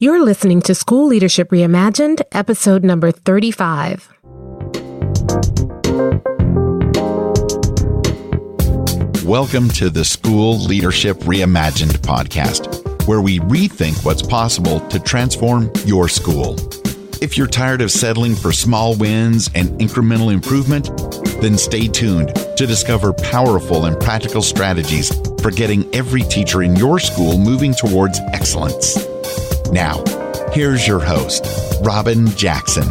You're listening to School Leadership Reimagined, episode number 35. Welcome to the School Leadership Reimagined podcast, where we rethink what's possible to transform your school. If you're tired of settling for small wins and incremental improvement, then stay tuned to discover powerful and practical strategies for getting every teacher in your school moving towards excellence. Now, here's your host, Robyn Jackson.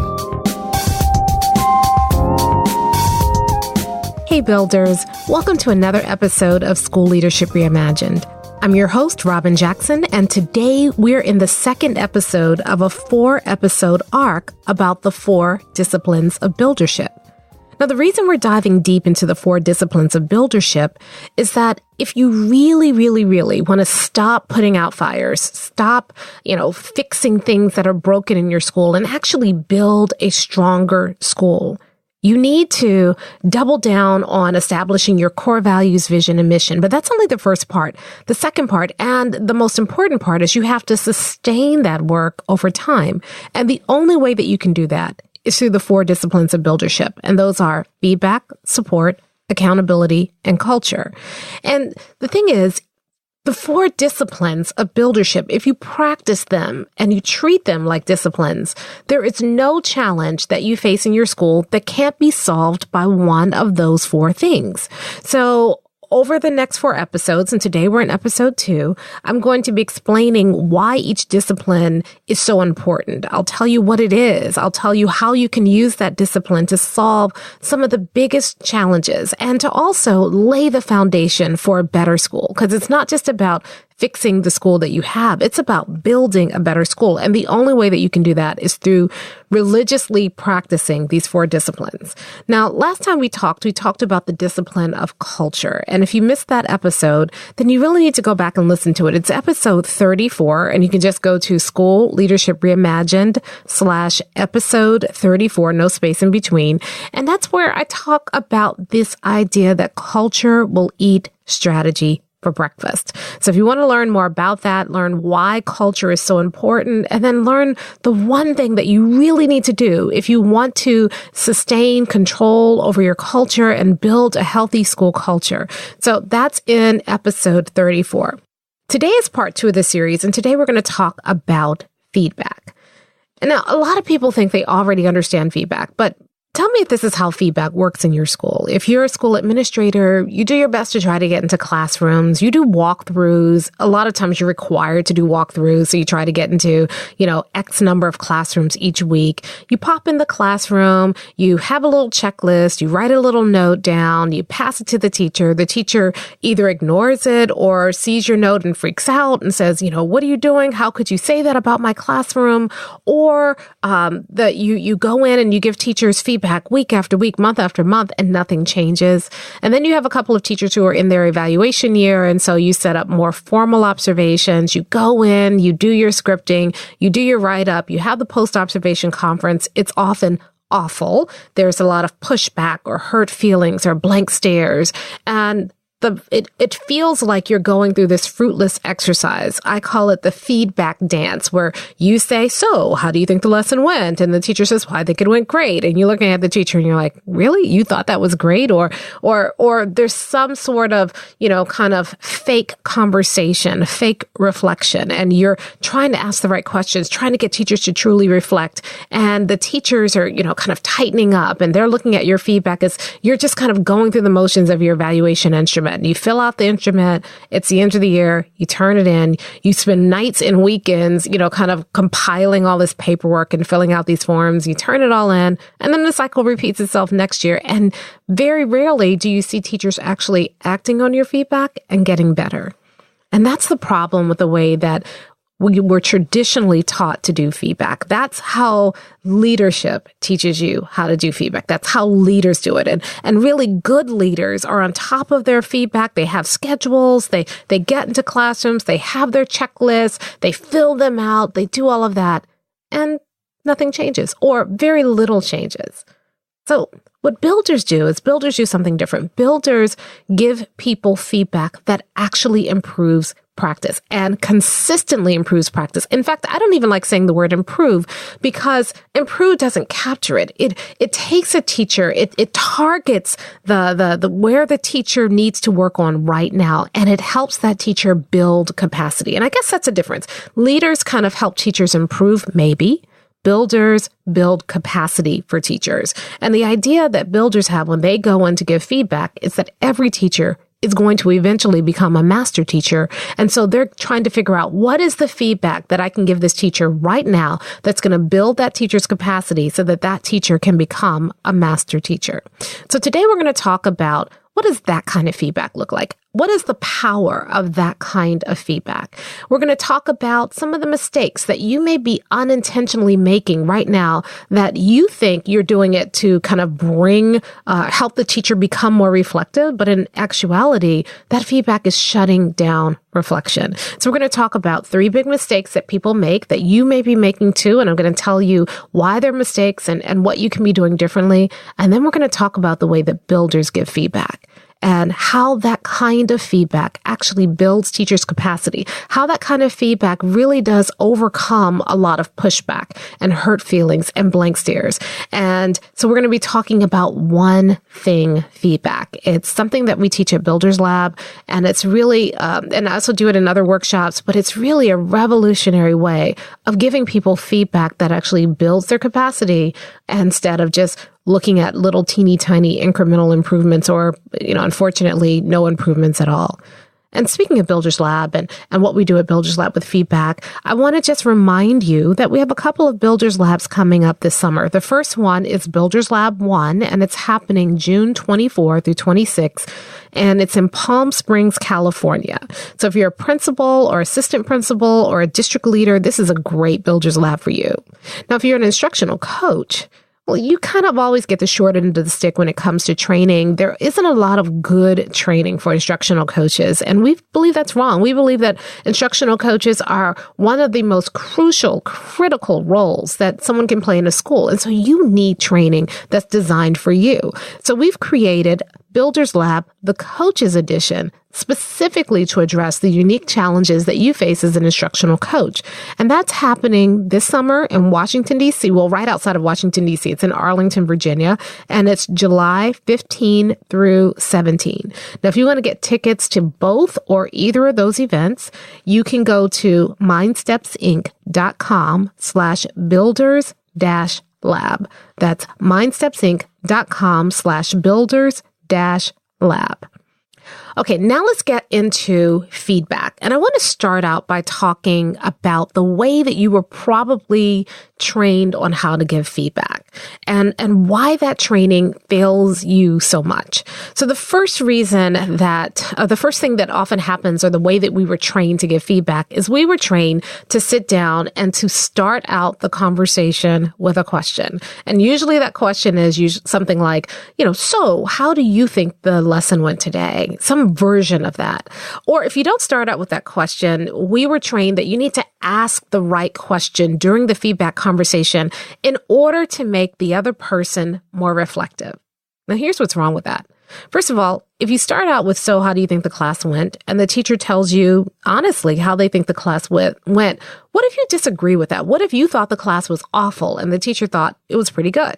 Hey builders, welcome to another episode of School Leadership Reimagined. I'm your host, Robyn Jackson, and today we're in the second episode of a 4-episode arc about the 4 disciplines of buildership. Now, the reason we're diving deep into the 4 disciplines of buildership is that if you really want to stop putting out fires, stop, fixing things that are broken in your school and actually build a stronger school, you need to double down on establishing your core values, vision, and mission. But that's only the first part. The second part, and the most important part, is you have to sustain that work over time. And the only way that you can do that is through the 4 disciplines of buildership. And those are feedback, support, accountability, and culture. And the thing is, the 4 disciplines of buildership, if you practice them and you treat them like disciplines, there is no challenge that you face in your school that can't be solved by one of those 4 things. So over the next 4 episodes, and today we're in episode 2, I'm going to be explaining why each discipline is so important. I'll tell you what it is. I'll tell you how you can use that discipline to solve some of the biggest challenges and to also lay the foundation for a better school. Because it's not just about fixing the school that you have. It's about building a better school. And the only way that you can do that is through religiously practicing these 4 disciplines. Now, last time we talked about the discipline of culture. And if you missed that episode, then you really need to go back and listen to it. It's episode 34, and you can just go to School Leadership Reimagined /episode 34, no space in between. And that's where I talk about this idea that culture will eat strategy for breakfast. So if you want to learn more about that, learn why culture is so important, and then learn the one thing that you really need to do if you want to sustain control over your culture and build a healthy school culture. So that's in episode 34. Today is part 2 of the series, and today we're going to talk about feedback. And now, a lot of people think they already understand feedback, but tell me if this is how feedback works in your school. If you're a school administrator, you do your best to try to get into classrooms. You do walkthroughs. A lot of times you're required to do walkthroughs. So you try to get into, X number of classrooms each week. You pop in the classroom. You have a little checklist. You write a little note down. You pass it to the teacher. The teacher either ignores it or sees your note and freaks out and says, what are you doing? How could you say that about my classroom? Or you go in and you give teachers feedback week after week, month after month, and nothing changes. And then you have a couple of teachers who are in their evaluation year, and so you set up more formal observations. You go in, you do your scripting, you do your write-up, you have the post-observation conference. It's often awful. There's a lot of pushback or hurt feelings or blank stares, and it feels like you're going through this fruitless exercise. I call it the feedback dance, where you say, so how do you think the lesson went? And the teacher says, well, I think it went great. And you're looking at the teacher and you're like, really? You thought that was great? Or there's some sort of, kind of fake conversation, fake reflection. And you're trying to ask the right questions, trying to get teachers to truly reflect. And the teachers are, kind of tightening up, and they're looking at your feedback as you're just kind of going through the motions of your evaluation instrument. You fill out the instrument. It's the end of the year. You turn it in. You spend nights and weekends, kind of compiling all this paperwork and filling out these forms. You turn it all in, and then the cycle repeats itself next year. And very rarely do you see teachers actually acting on your feedback and getting better. And that's the problem with the way that we were traditionally taught to do feedback. That's how leadership teaches you how to do feedback. That's how leaders do it. And really good leaders are on top of their feedback. They have schedules. They get into classrooms. They have their checklists. They fill them out. They do all of that. And nothing changes, or very little changes. So what builders do is builders do something different. Builders give people feedback that actually improves practice and consistently improves practice. In fact, I don't even like saying the word improve because improve doesn't capture it. It takes a teacher, it targets the where the teacher needs to work on right now, and it helps that teacher build capacity. And I guess that's a difference. Leaders kind of help teachers improve, maybe. Builders build capacity for teachers. And the idea that builders have when they go in to give feedback is that every teacher is going to eventually become a master teacher. And so they're trying to figure out what is the feedback that I can give this teacher right now that's going to build that teacher's capacity so that that teacher can become a master teacher. So today we're going to talk about what does that kind of feedback look like? What is the power of that kind of feedback? We're going to talk about some of the mistakes that you may be unintentionally making right now that you think you're doing it to kind of help the teacher become more reflective. But in actuality, that feedback is shutting down reflection. So we're going to talk about 3 big mistakes that people make that you may be making too. And I'm going to tell you why they're mistakes and what you can be doing differently. And then we're going to talk about the way that builders give feedback and how that kind of feedback actually builds teachers' capacity, how that kind of feedback really does overcome a lot of pushback and hurt feelings and blank stares. And so we're going to be talking about one thing feedback. It's something that we teach at Builders Lab, and it's really, and I also do it in other workshops, but it's really a revolutionary way of giving people feedback that actually builds their capacity instead of just looking at little teeny tiny incremental improvements or, unfortunately, no improvements at all. And speaking of Builders Lab and what we do at Builders Lab with feedback, I want to just remind you that we have a couple of Builders Labs coming up this summer. The first one is Builders Lab 1, and it's happening June 24 through 26, and it's in Palm Springs, California. So if you're a principal or assistant principal or a district leader, this is a great Builders Lab for you. Now, if you're an instructional coach, well, you kind of always get the short end of the stick when it comes to training. There isn't a lot of good training for instructional coaches, and we believe that's wrong. We believe that instructional coaches are one of the most critical roles that someone can play in a school. And so you need training that's designed for you. So we've created Builders Lab, the Coaches Edition, specifically to address the unique challenges that you face as an instructional coach. And that's happening this summer in Washington, D.C. Well, right outside of Washington, D.C. It's in Arlington, Virginia, and it's July 15 through 17. Now, if you want to get tickets to both or either of those events, you can go to mindstepsinc.com/builders-lab. That's mindstepsinc.com/builders-lab. Okay, now let's get into feedback. And I want to start out by talking about the way that you were probably trained on how to give feedback and why that training fails you so much. So the first reason that, the first thing that often happens, or the way that we were trained to give feedback, is we were trained to sit down and to start out the conversation with a question. And usually that question is something like, so how do you think the lesson went today? Some version of that. Or if you don't start out with that question, we were trained that you need to ask the right question during the feedback conversation in order to make the other person more reflective. Now, here's what's wrong with that. First of all, if you start out with, so how do you think the class went? And the teacher tells you honestly how they think the class went. What if you disagree with that? What if you thought the class was awful and the teacher thought it was pretty good?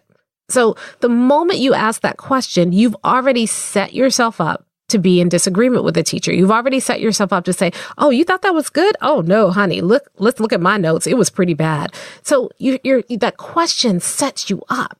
So the moment you ask that question, you've already set yourself up to be in disagreement with the teacher. You've already set yourself up to say, oh, you thought that was good? Oh, no, honey, let's look at my notes. It was pretty bad. So that question sets you up.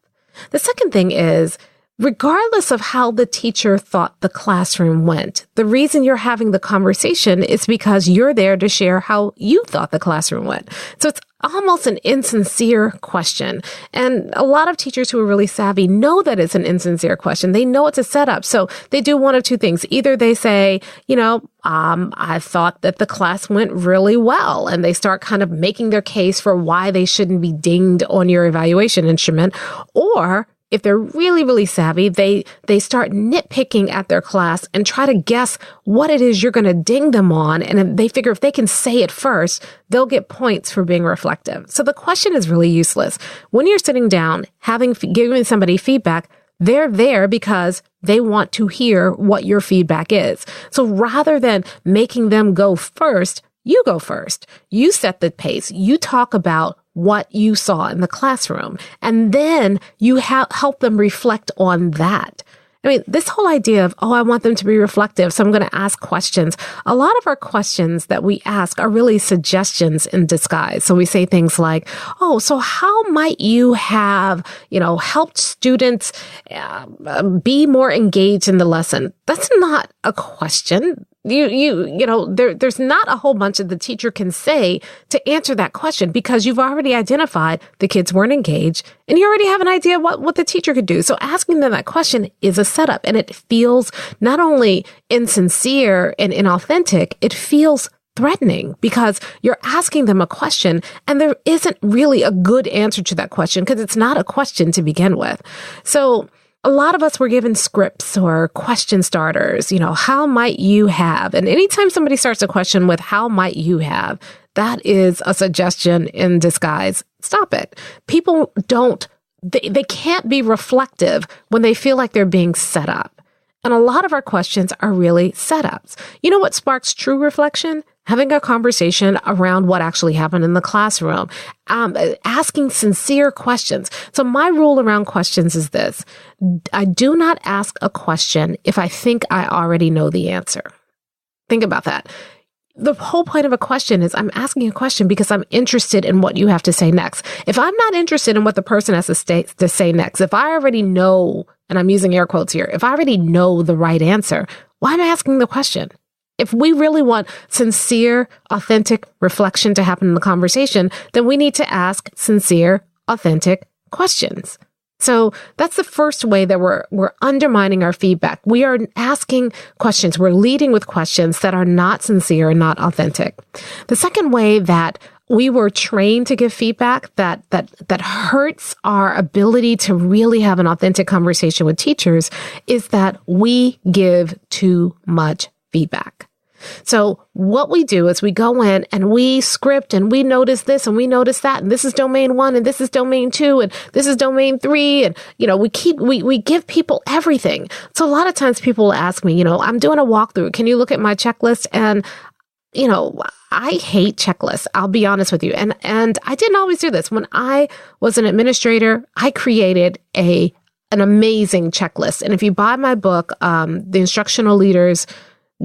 The second thing is, regardless of how the teacher thought the classroom went, the reason you're having the conversation is because you're there to share how you thought the classroom went. So it's almost an insincere question. And a lot of teachers who are really savvy know that it's an insincere question. They know it's a setup. So they do one of two things. Either they say, I thought that the class went really well. And they start kind of making their case for why they shouldn't be dinged on your evaluation instrument. Or if they're really, really savvy, they start nitpicking at their class and try to guess what it is you're going to ding them on. And they figure if they can say it first, they'll get points for being reflective. So the question is really useless. When you're sitting down, giving somebody feedback, they're there because they want to hear what your feedback is. So rather than making them go first, you go first. You set the pace. You talk about what you saw in the classroom, and then you help them reflect on that. I mean, this whole idea of, I want them to be reflective, so I'm going to ask questions. A lot of our questions that we ask are really suggestions in disguise. So we say things like, so how might you have, helped students be more engaged in the lesson? That's not a question. There's not a whole bunch that the teacher can say to answer that question, because you've already identified the kids weren't engaged and you already have an idea what the teacher could do. So asking them that question is a setup, and it feels not only insincere and inauthentic, it feels threatening, because you're asking them a question and there isn't really a good answer to that question because it's not a question to begin with. So a lot of us were given scripts or question starters, how might you have? And anytime somebody starts a question with how might you have, that is a suggestion in disguise. Stop it. People they can't be reflective when they feel like they're being set up. And a lot of our questions are really setups. You know what sparks true reflection? Having a conversation around what actually happened in the classroom, asking sincere questions. So my rule around questions is this: I do not ask a question if I think I already know the answer. Think about that. The whole point of a question is I'm asking a question because I'm interested in what you have to say next. If I'm not interested in what the person has to say next, if I already know, and I'm using air quotes here, if I already know the right answer, why am I asking the question? If we really want sincere, authentic reflection to happen in the conversation, then we need to ask sincere, authentic questions. So that's the first way that we're undermining our feedback. We are asking questions. We're leading with questions that are not sincere and not authentic. The second way that we were trained to give feedback that hurts our ability to really have an authentic conversation with teachers is that we give too much feedback. So what we do is we go in and we script and we notice this and we notice that, and this is domain 1 and this is domain 2 and this is domain 3, and we give people everything. So a lot of times people will ask me, I'm doing a walkthrough, can you look at my checklist? And I hate checklists. I'll be honest with you. And I didn't always do this. When I was an administrator, I created an amazing checklist. And if you buy my book, The Instructional Leader's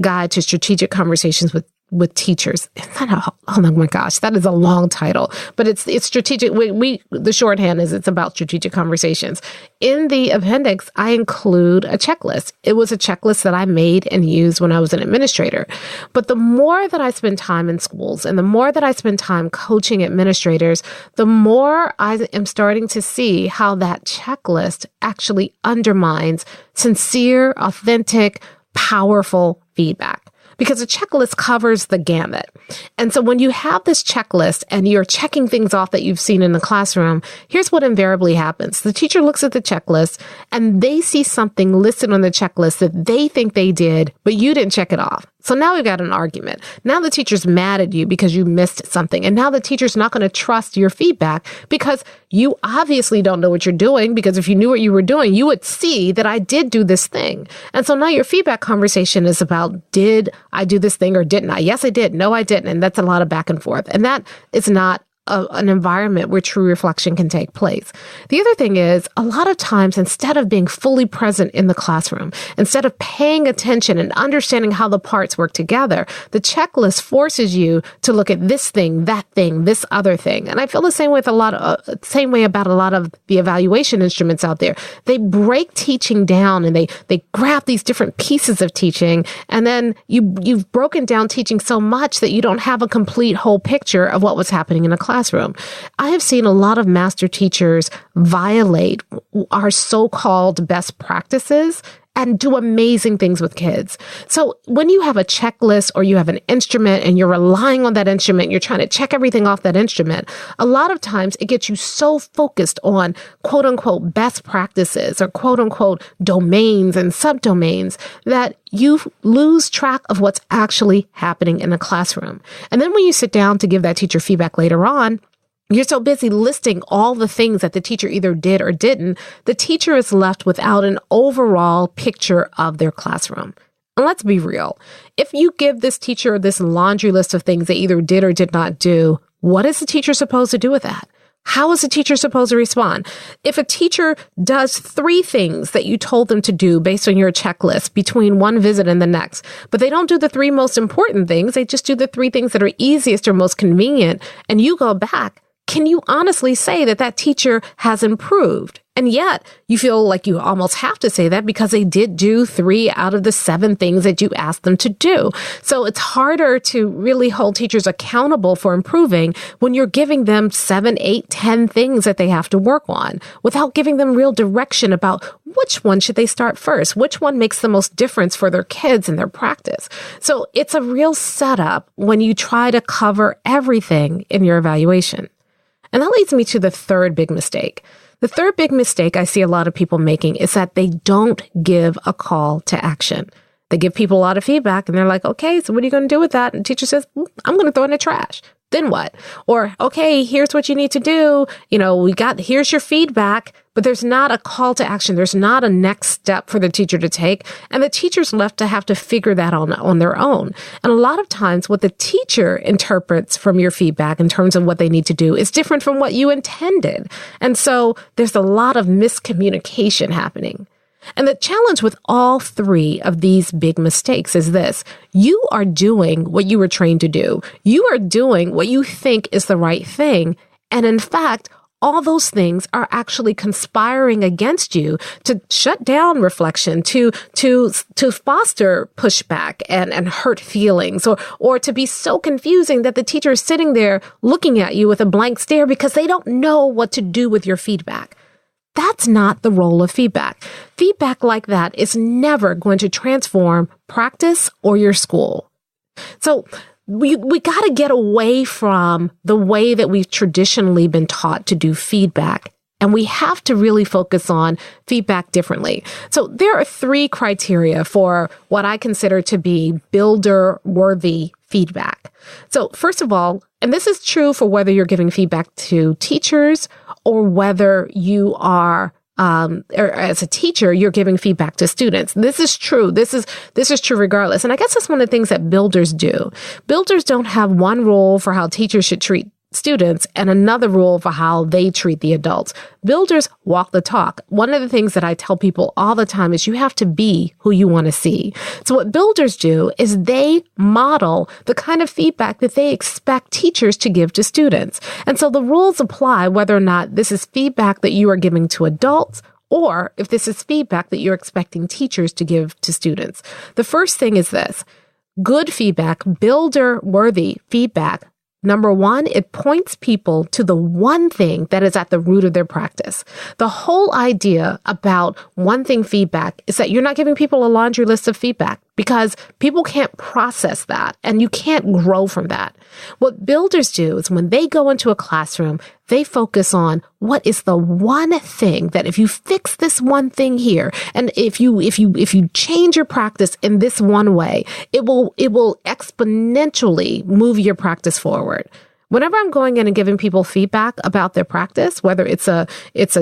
Guide to Strategic Conversations with Teachers. Oh my gosh, that is a long title, but it's strategic. The shorthand is it's about strategic conversations. In the appendix, I include a checklist. It was a checklist that I made and used when I was an administrator. But the more that I spend time in schools and the more that I spend time coaching administrators, the more I am starting to see how that checklist actually undermines sincere, authentic, powerful feedback, because a checklist covers the gamut. And so when you have this checklist and you're checking things off that you've seen in the classroom, here's what invariably happens. The teacher looks at the checklist and they see something listed on the checklist that they think they did, but you didn't check it off. So now we've got an argument. Now the teacher's mad at you because you missed something. And now the teacher's not going to trust your feedback because you obviously don't know what you're doing, because if you knew what you were doing, you would see that I did do this thing. And so now your feedback conversation is about, did I do this thing or didn't I? Yes, I did. No, I didn't. And that's a lot of back and forth. And that is not an environment where true reflection can take place. The other thing is, a lot of times, instead of being fully present in the classroom, instead of paying attention and understanding how the parts work together, the checklist forces you to look at this thing, that thing, this other thing. And I feel the same way about a lot of the evaluation instruments out there. They break teaching down and they grab these different pieces of teaching, and then you've broken down teaching so much that you don't have a complete whole picture of what was happening in a classroom. I have seen a lot of master teachers violate our so-called best practices and do amazing things with kids. So when you have a checklist or you have an instrument and you're relying on that instrument, you're trying to check everything off that instrument, a lot of times it gets you so focused on quote unquote best practices or quote unquote domains and subdomains that you lose track of what's actually happening in the classroom. And then when you sit down to give that teacher feedback later on, You're so busy listing all the things that the teacher either did or didn't, the teacher is left without an overall picture of their classroom. And let's be real. If you give this teacher this laundry list of things they either did or did not do, what is the teacher supposed to do with that? How is the teacher supposed to respond? If a teacher does 3 things that you told them to do based on your checklist between one visit and the next, but they don't do the 3 most important things, they just do the 3 things that are easiest or most convenient, and you go back, can you honestly say that that teacher has improved? And yet you feel like you almost have to say that because they did do 3 out of the 7 things that you asked them to do. So it's harder to really hold teachers accountable for improving when you're giving them 7, 8, 10 things that they have to work on without giving them real direction about which one should they start first, which one makes the most difference for their kids and their practice. So it's a real setup when you try to cover everything in your evaluation. And that leads me to the third big mistake. The third big mistake I see a lot of people making is that they don't give a call to action. They give people a lot of feedback and they're like, okay, so what are you going to do with that? And the teacher says, I'm going to throw it in the trash. Then what? Or, okay, here's what you need to do. Here's your feedback, but there's not a call to action. There's not a next step for the teacher to take. And the teacher's left to have to figure that on their own. And a lot of times what the teacher interprets from your feedback in terms of what they need to do is different from what you intended. And so there's a lot of miscommunication happening. And the challenge with all 3 of these big mistakes is this. You are doing what you were trained to do. You are doing what you think is the right thing. And in fact, all those things are actually conspiring against you to shut down reflection, to foster pushback and hurt feelings, or to be so confusing that the teacher is sitting there looking at you with a blank stare because they don't know what to do with your feedback. That's not the role of feedback. Feedback like that is never going to transform practice or your school. So we got to get away from the way that we've traditionally been taught to do feedback. And we have to really focus on feedback differently. So there are 3 criteria for what I consider to be builder-worthy feedback. So first of all, and this is true for whether you're giving feedback to teachers or whether you are, or as a teacher, you're giving feedback to students. This is true. This is true regardless. And I guess that's one of the things that builders do. Builders don't have one rule for how teachers should treat students and another rule for how they treat the adults. Builders walk the talk. One of the things that I tell people all the time is you have to be who you want to see. So what builders do is they model the kind of feedback that they expect teachers to give to students. And so the rules apply whether or not this is feedback that you are giving to adults or if this is feedback that you're expecting teachers to give to students. The first thing is this. Good feedback, builder-worthy feedback. Number 1, it points people to the one thing that is at the root of their practice. The whole idea about one thing feedback is that you're not giving people a laundry list of feedback because people can't process that and you can't grow from that. What builders do is when they go into a classroom, they focus on what is the one thing that if you fix this one thing here, and if you change your practice in this one way, it will exponentially move your practice forward. Whenever I'm going in and giving people feedback about their practice, whether it's a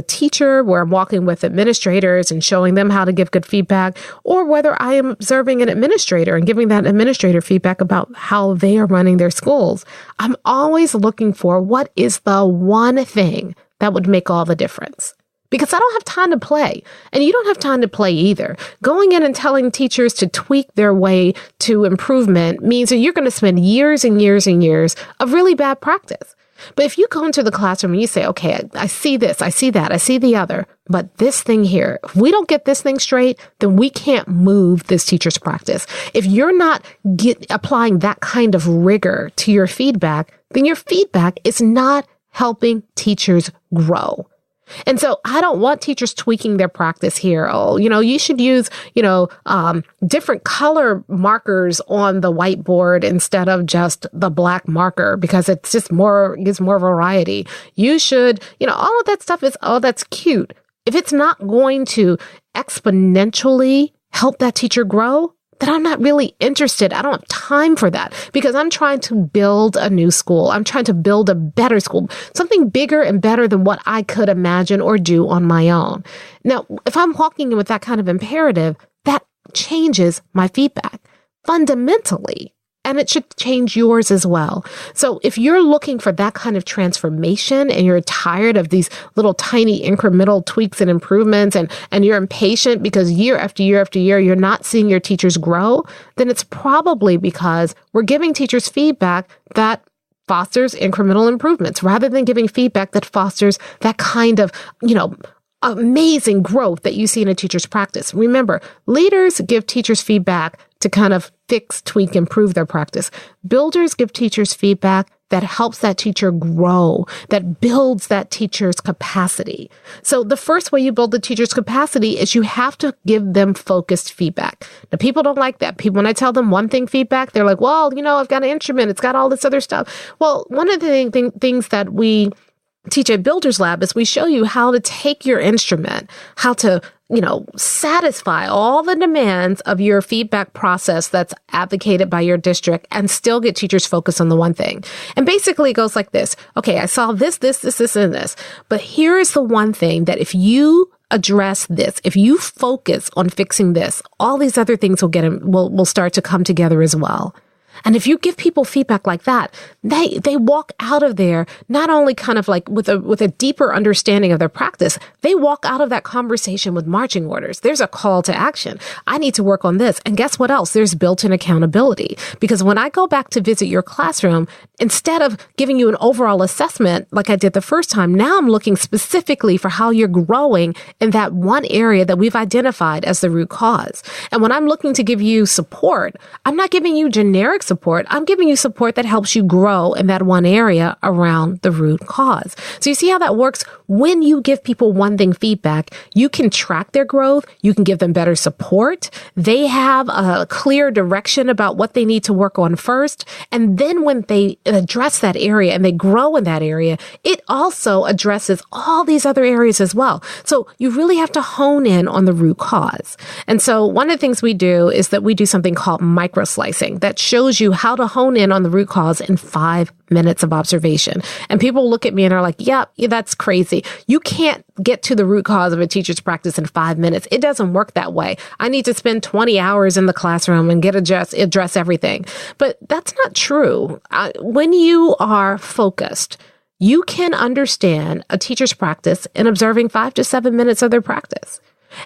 teacher where I'm walking with administrators and showing them how to give good feedback, or whether I am observing an administrator and giving that administrator feedback about how they are running their schools, I'm always looking for what is the one thing that would make all the difference. Because I don't have time to play, and you don't have time to play either. Going in and telling teachers to tweak their way to improvement means that you're going to spend years and years and years of really bad practice. But if you go into the classroom and you say, okay, I see this, I see that, I see the other, but this thing here, if we don't get this thing straight, then we can't move this teacher's practice. If you're not applying that kind of rigor to your feedback, then your feedback is not helping teachers grow. And so I don't want teachers tweaking their practice here. Oh, you should use, different color markers on the whiteboard instead of just the black marker because it's just gives more variety. You should, all of that stuff is, that's cute. If it's not going to exponentially help that teacher grow, then I'm not really interested. I don't have time for that because I'm trying to build a new school. I'm trying to build a better school, something bigger and better than what I could imagine or do on my own. Now, if I'm walking in with that kind of imperative, that changes my feedback fundamentally. And it should change yours as well. So if you're looking for that kind of transformation and you're tired of these little tiny incremental tweaks and improvements and you're impatient because year after year after year, you're not seeing your teachers grow, then it's probably because we're giving teachers feedback that fosters incremental improvements rather than giving feedback that fosters that kind of, amazing growth that you see in a teacher's practice. Remember, leaders give teachers feedback to kind of fix, tweak, improve their practice. Builders give teachers feedback that helps that teacher grow, that builds that teacher's capacity. So the first way you build the teacher's capacity is you have to give them focused feedback. Now, people don't like that. People, when I tell them one thing feedback, they're like, well, I've got an instrument. It's got all this other stuff. Well, one of the things that we teach at Builders Lab is we show you how to take your instrument, how to, satisfy all the demands of your feedback process that's advocated by your district and still get teachers focused on the one thing. And basically it goes like this. Okay, I saw this, and this. But here is the one thing that if you address this, if you focus on fixing this, all these other things will start to come together as well. And if you give people feedback like that, they walk out of there not only kind of like with a deeper understanding of their practice, they walk out of that conversation with marching orders. There's a call to action. I need to work on this. And guess what else? There's built-in accountability. Because when I go back to visit your classroom, instead of giving you an overall assessment like I did the first time, now I'm looking specifically for how you're growing in that one area that we've identified as the root cause. And when I'm looking to give you support, I'm not giving you generic support. I'm giving you support that helps you grow in that one area around the root cause. So you see how that works? When you give people one thing feedback, you can track their growth. You can give them better support. They have a clear direction about what they need to work on first. And then when they address that area and they grow in that area, it also addresses all these other areas as well. So you really have to hone in on the root cause. And so one of the things we do is that we do something called micro slicing that shows you how to hone in on the root cause in 5 minutes of observation. And people look at me and are like, yeah, that's crazy. You can't get to the root cause of a teacher's practice in 5 minutes. It doesn't work that way. I need to spend 20 hours in the classroom and address everything. But that's not true. When you are focused, you can understand a teacher's practice in observing 5 to 7 minutes of their practice.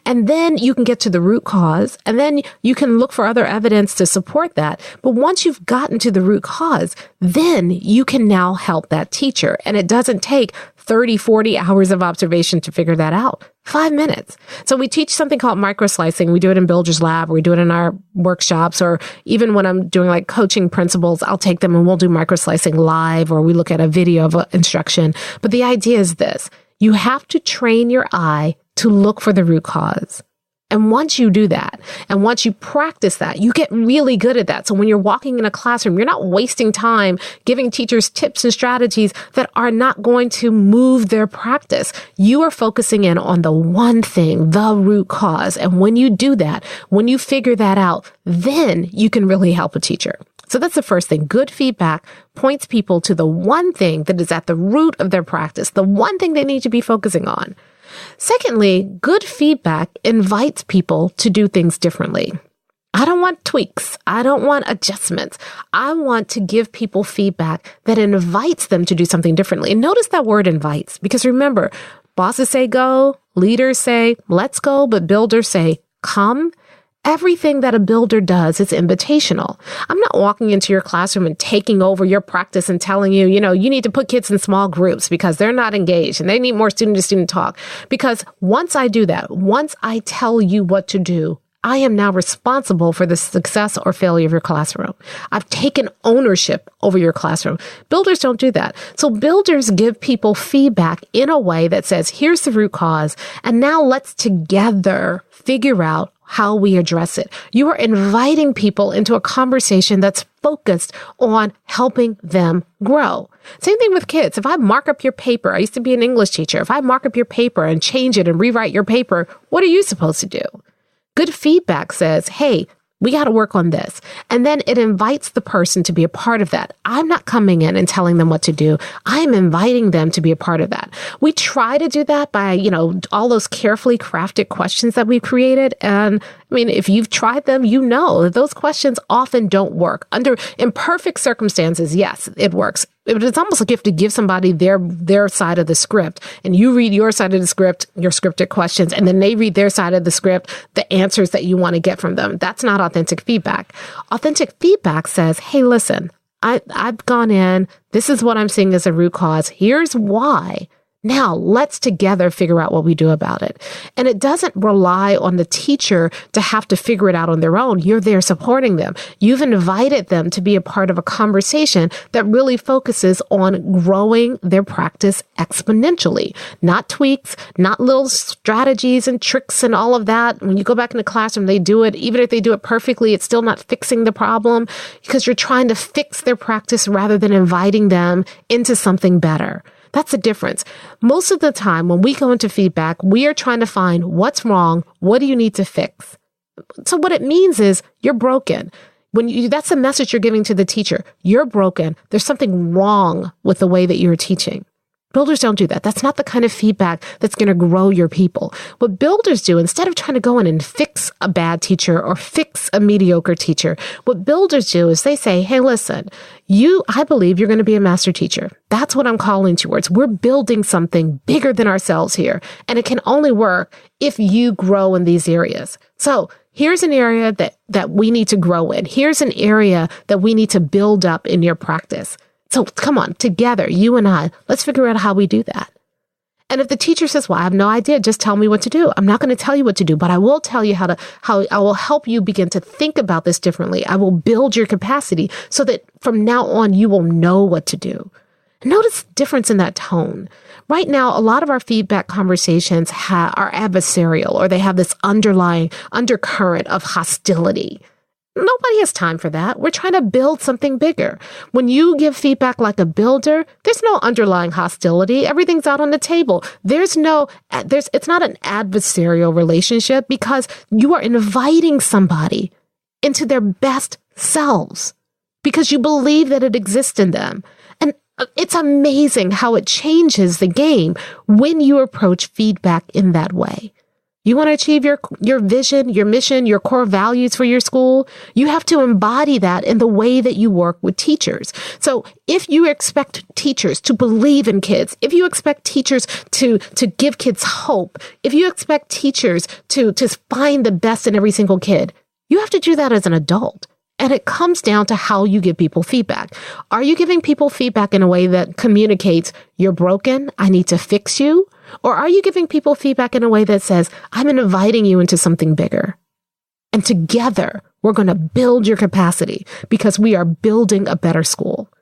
And then you can get to the root cause, and then you can look for other evidence to support that. But once you've gotten to the root cause, then you can now help that teacher. And it doesn't take 30, 40 hours of observation to figure that out. 5 minutes. So we teach something called microslicing. We do it in Builders Lab, or we do it in our workshops, or even when I'm doing like coaching principles, I'll take them and we'll do microslicing live, or we look at a video of instruction. But the idea is this: you have to train your eye to look for the root cause. And once you do that, and once you practice that, you get really good at that. So when you're walking in a classroom, you're not wasting time giving teachers tips and strategies that are not going to move their practice. You are focusing in on the one thing, the root cause. And when you do that, when you figure that out, then you can really help a teacher. So that's the first thing. Good feedback points people to the one thing that is at the root of their practice, the one thing they need to be focusing on. Secondly, good feedback invites people to do things differently. I don't want tweaks. I don't want adjustments. I want to give people feedback that invites them to do something differently. And notice that word invites, because remember, bosses say go, leaders say let's go, but builders say come. Everything that a builder does is invitational. I'm not walking into your classroom and taking over your practice and telling you, you need to put kids in small groups because they're not engaged and they need more student-to-student talk. Because once I do that, once I tell you what to do, I am now responsible for the success or failure of your classroom. I've taken ownership over your classroom. Builders don't do that. So builders give people feedback in a way that says, here's the root cause, and now let's together figure out how we address it. You are inviting people into a conversation that's focused on helping them grow. Same thing with kids. If I mark up your paper, I used to be an English teacher. If I mark up your paper and change it and rewrite your paper, what are you supposed to do? Good feedback says, hey, We got to work on this. And then it invites the person to be a part of that. I'm not coming in and telling them what to do. I'm inviting them to be a part of that. We try to do that by, all those carefully crafted questions that we've created. And if you've tried them, you know that those questions often don't work. Under imperfect circumstances, yes, it works. It's almost like you have to give somebody their side of the script, and you read your side of the script, your scripted questions, and then they read their side of the script, the answers that you want to get from them. That's not authentic feedback. Authentic feedback says, hey, listen, I've gone in. This is what I'm seeing as a root cause. Here's why. Now, let's together figure out what we do about it. And it doesn't rely on the teacher to have to figure it out on their own. You're there supporting them. You've invited them to be a part of a conversation that really focuses on growing their practice exponentially. Not tweaks, not little strategies and tricks and all of that. When you go back in the classroom, they do it. Even if they do it perfectly, it's still not fixing the problem because you're trying to fix their practice rather than inviting them into something better. That's the difference. Most of the time when we go into feedback, we are trying to find what's wrong. What do you need to fix? So what it means is you're broken. That's the message you're giving to the teacher. You're broken. There's something wrong with the way that you're teaching. Builders don't do that. That's not the kind of feedback that's going to grow your people. What builders do, instead of trying to go in and fix a bad teacher or fix a mediocre teacher, what builders do is they say, hey, listen, I believe you're going to be a master teacher. That's what I'm calling towards. We're building something bigger than ourselves here. And it can only work if you grow in these areas. So here's an area that we need to grow in. Here's an area that we need to build up in your practice. So come on, together, you and I, let's figure out how we do that. And if the teacher says, well, I have no idea, just tell me what to do. I'm not going to tell you what to do, but I will tell you how I will help you begin to think about this differently. I will build your capacity so that from now on, you will know what to do. Notice the difference in that tone. Right now, a lot of our feedback conversations are adversarial, or they have this underlying undercurrent of hostility. Nobody has time for that. We're trying to build something bigger. When you give feedback like a builder, there's no underlying hostility. Everything's out on the table. It's not an adversarial relationship because you are inviting somebody into their best selves because you believe that it exists in them. And it's amazing how it changes the game when you approach feedback in that way. You want to achieve your vision, your mission, your core values for your school? You have to embody that in the way that you work with teachers. So if you expect teachers to believe in kids, if you expect teachers to give kids hope, if you expect teachers to find the best in every single kid, you have to do that as an adult. And it comes down to how you give people feedback. Are you giving people feedback in a way that communicates, you're broken, I need to fix you? Or are you giving people feedback in a way that says, I'm inviting you into something bigger? And together, we're going to build your capacity because we are building a better school.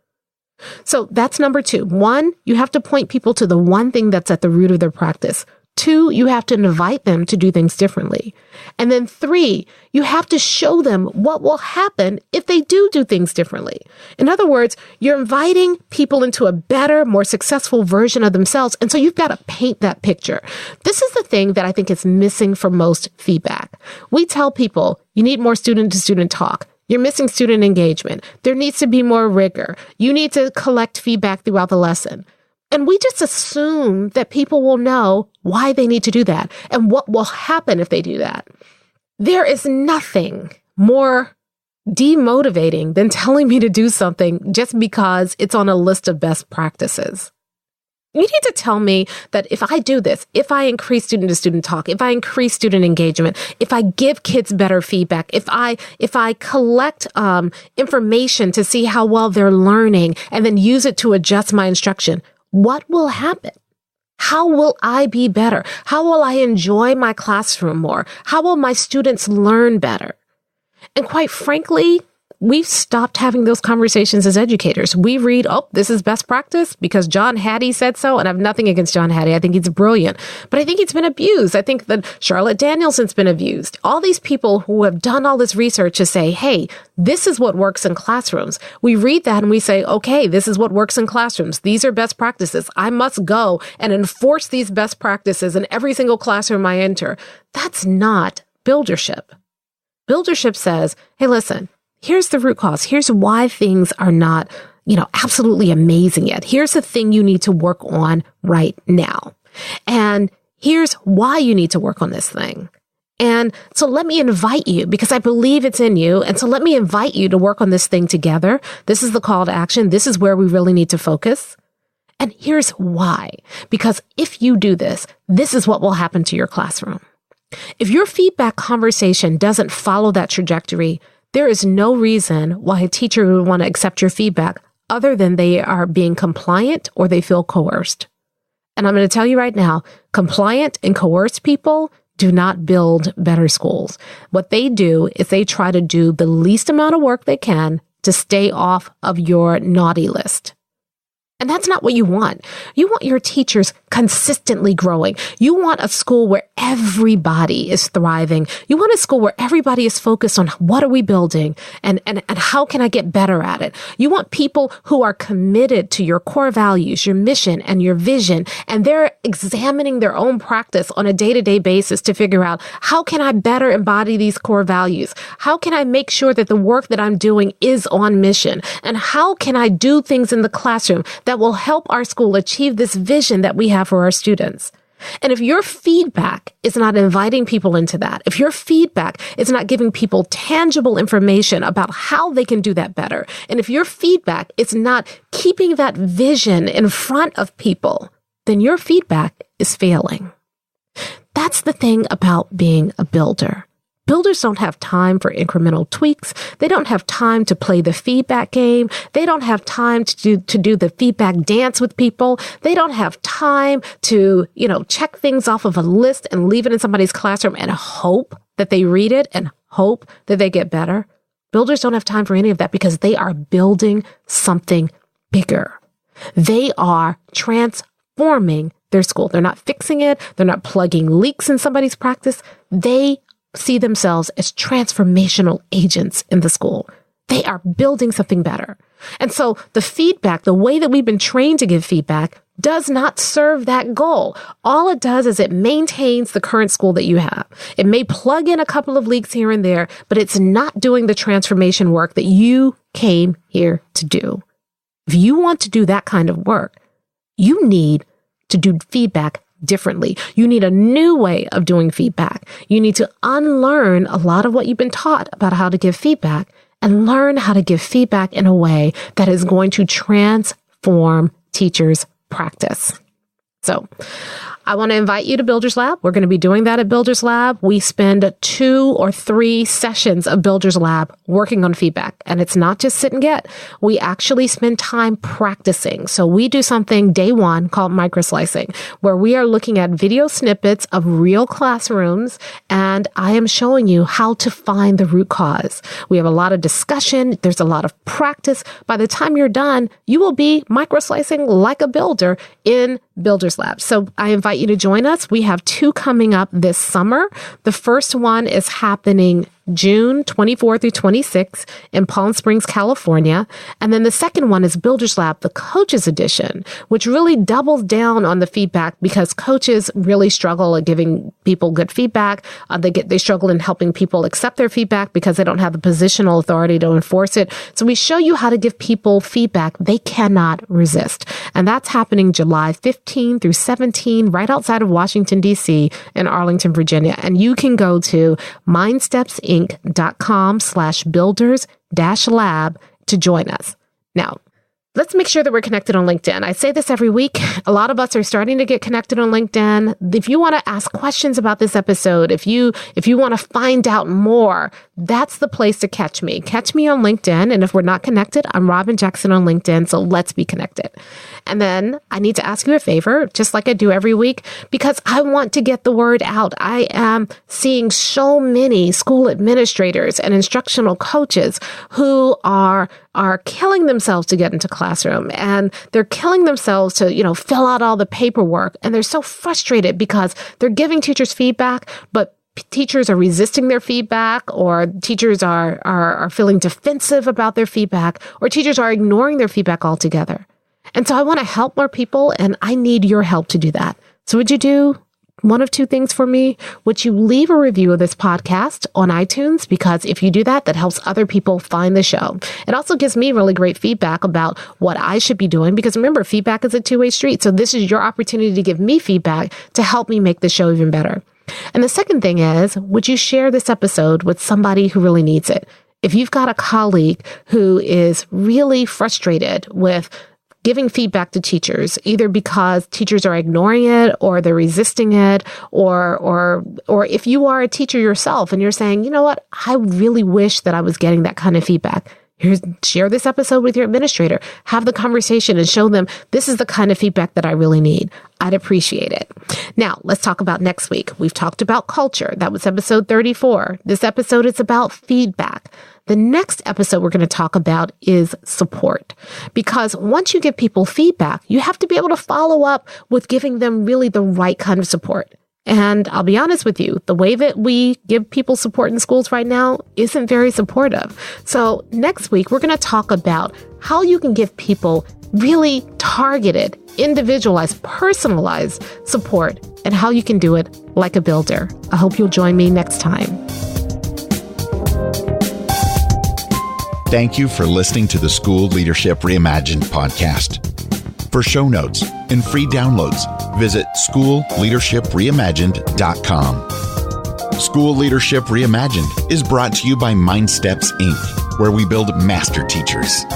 So that's number 2. 1, you have to point people to the one thing that's at the root of their practice. 2, you have to invite them to do things differently. And then 3, you have to show them what will happen if they do things differently. In other words, you're inviting people into a better, more successful version of themselves. And so you've got to paint that picture. This is the thing that I think is missing for most feedback. We tell people you need more student-to-student talk. You're missing student engagement. There needs to be more rigor. You need to collect feedback throughout the lesson. And we just assume that people will know why they need to do that and what will happen if they do that. There is nothing more demotivating than telling me to do something just because it's on a list of best practices. You need to tell me that if I do this, if I increase student-to-student talk, if I increase student engagement, if I give kids better feedback, if I collect information to see how well they're learning and then use it to adjust my instruction, what will happen? How will I be better? How will I enjoy my classroom more? How will my students learn better? And quite frankly, we've stopped having those conversations as educators. We read, this is best practice because John Hattie said so. And I have nothing against John Hattie. I think he's brilliant, but I think he's been abused. I think that Charlotte Danielson's been abused. All these people who have done all this research to say, hey, this is what works in classrooms. We read that and we say, okay, this is what works in classrooms. These are best practices. I must go and enforce these best practices in every single classroom I enter. That's not buildership. Buildership says, hey, listen, here's the root cause. Here's why things are not, absolutely amazing yet. Here's the thing you need to work on right now. And here's why you need to work on this thing. And so let me invite you, because I believe it's in you. And so let me invite you to work on this thing together. This is the call to action. This is where we really need to focus. And here's why. Because if you do this, this is what will happen to your classroom. If your feedback conversation doesn't follow that trajectory, there is no reason why a teacher would want to accept your feedback other than they are being compliant or they feel coerced. And I'm going to tell you right now, compliant and coerced people do not build better schools. What they do is they try to do the least amount of work they can to stay off of your naughty list. And that's not what you want. You want your teachers consistently growing. You want a school where everybody is thriving. You want a school where everybody is focused on what are we building and how can I get better at it. You want people who are committed to your core values, your mission and your vision, and they're examining their own practice on a day-to-day basis to figure out how can I better embody these core values? How can I make sure that the work that I'm doing is on mission? And how can I do things in the classroom that will help our school achieve this vision that we have for our students? And if your feedback is not inviting people into that, if your feedback is not giving people tangible information about how they can do that better, and if your feedback is not keeping that vision in front of people, then your feedback is failing. That's the thing about being a builder. Builders don't have time for incremental tweaks. They don't have time to play the feedback game. They don't have time to do the feedback dance with people. They don't have time to, check things off of a list and leave it in somebody's classroom and hope that they read it and hope that they get better. Builders don't have time for any of that because they are building something bigger. They are transforming their school. They're not fixing it. They're not plugging leaks in somebody's practice. They see themselves as transformational agents in the school. They are building something better. And so the feedback, the way that we've been trained to give feedback, does not serve that goal. All it does is it maintains the current school that you have. It may plug in a couple of leaks here and there, but it's not doing the transformation work that you came here to do. If you want to do that kind of work, you need to do feedback differently. You need a new way of doing feedback. You need to unlearn a lot of what you've been taught about how to give feedback and learn how to give feedback in a way that is going to transform teachers' practice. So I want to invite you to Builders Lab. We're going to be doing that at Builders Lab. We spend 2 or 3 sessions of Builders Lab working on feedback. And it's not just sit and get. We actually spend time practicing. So we do something day one called microslicing, where we are looking at video snippets of real classrooms. And I am showing you how to find the root cause. We have a lot of discussion. There's a lot of practice. By the time you're done, you will be microslicing like a builder in Builders Lab. So I invite you to join us. We have 2 coming up this summer. The first one is happening June 24 through 26 in Palm Springs, California. And then the second one is Builders Lab, the Coaches Edition, which really doubles down on the feedback because coaches really struggle at giving people good feedback. They struggle in helping people accept their feedback because they don't have the positional authority to enforce it. So we show you how to give people feedback they cannot resist. And that's happening July 15 through 17, right outside of Washington, D.C. in Arlington, Virginia. And you can go to mindstepsinc.com/builders-lab to join us. Now, let's make sure that we're connected on LinkedIn. I say this every week. A lot of us are starting to get connected on LinkedIn. If you want to ask questions about this episode, if you want to find out more, that's the place to catch me. Catch me on LinkedIn. And if we're not connected, I'm Robyn Jackson on LinkedIn. So let's be connected. And then I need to ask you a favor, just like I do every week, because I want to get the word out. I am seeing so many school administrators and instructional coaches who are killing themselves to get into classroom, and they're killing themselves to, fill out all the paperwork. And they're so frustrated because they're giving teachers feedback, but teachers are resisting their feedback, or teachers are feeling defensive about their feedback, or teachers are ignoring their feedback altogether. And so I want to help more people, and I need your help to do that. So would you do one of two things for me. Would you leave a review of this podcast on iTunes? Because if you do that, that helps other people find the show. It also gives me really great feedback about what I should be doing, because remember, feedback is a two-way street. So this is your opportunity to give me feedback to help me make the show even better. And the second thing is, would you share this episode with somebody who really needs it? If you've got a colleague who is really frustrated with giving feedback to teachers, either because teachers are ignoring it or they're resisting it, or if you are a teacher yourself and you're saying, you know what, I really wish that I was getting that kind of feedback. Share this episode with your administrator, have the conversation and show them this is the kind of feedback that I really need. I'd appreciate it. Now, let's talk about next week. We've talked about culture. That was episode 34. This episode is about feedback. The next episode we're going to talk about is support, because once you give people feedback, you have to be able to follow up with giving them really the right kind of support. And I'll be honest with you, the way that we give people support in schools right now isn't very supportive. So next week, we're going to talk about how you can give people really targeted, individualized, personalized support, and how you can do it like a builder. I hope you'll join me next time. Thank you for listening to the School Leadership Reimagined podcast. For show notes and free downloads, visit schoolleadershipreimagined.com. School Leadership Reimagined is brought to you by MindSteps, Inc., where we build master teachers.